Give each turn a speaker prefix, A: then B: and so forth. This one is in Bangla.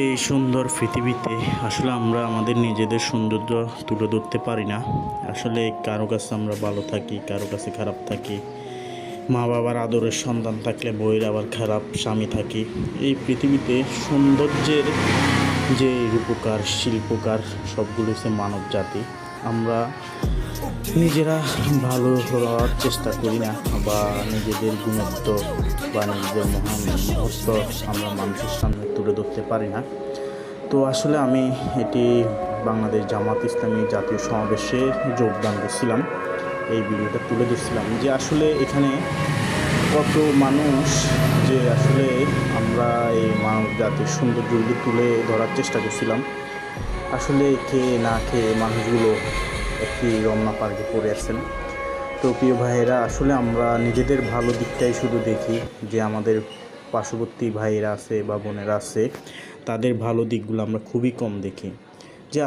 A: এই সুন্দর পৃথিবীতে আসলে আমরা আমাদের নিজেদের সৌন্দর্য তুলে ধরতে পারি না। আসলে কারো কাছে আমরা ভালো থাকি, কারো কাছে খারাপ থাকি। মা বাবার আদরের সন্তান থাকলে বইয়ের আবার খারাপ স্বামী থাকি। এই পৃথিবীতে সৌন্দর্যের যে রূপকার শিল্পকার সবগুলো হচ্ছে মানব জাতি। আমরা নিজেরা ভালো হওয়ার চেষ্টা করি না, বা নিজেদের গুণত্ব বা নিজেদের মহান মুহূর্ত আমরা মানুষের সামনে তুলে ধরতে পারি না। তো আসলে আমি এটি বাংলাদেশ জামাত ইসলামী জাতীয় সমাবেশে যোগদান করছিলাম, এই ভিডিওটা তুলে ধরছিলাম যে আসলে এখানে কত মানুষ, যে আসলে আমরা এই মানব জাতির সৌন্দর্যগুলি তুলে ধরার চেষ্টা করছিলাম। আসলে খেয়ে না খেয়ে মানুষগুলো একটি রমনা পার্কে পড়ে আছেন। তো প্রিয় ভাইয়েরা, আসলে আমরা নিজেদের ভালো দিকটাই শুধু দেখি, যে আমাদের পার্শ্ববর্তী ভাইয়েরা আছে বা বোনেরা আছে তাদের ভালো দিকগুলো আমরা খুবই কম দেখি। যে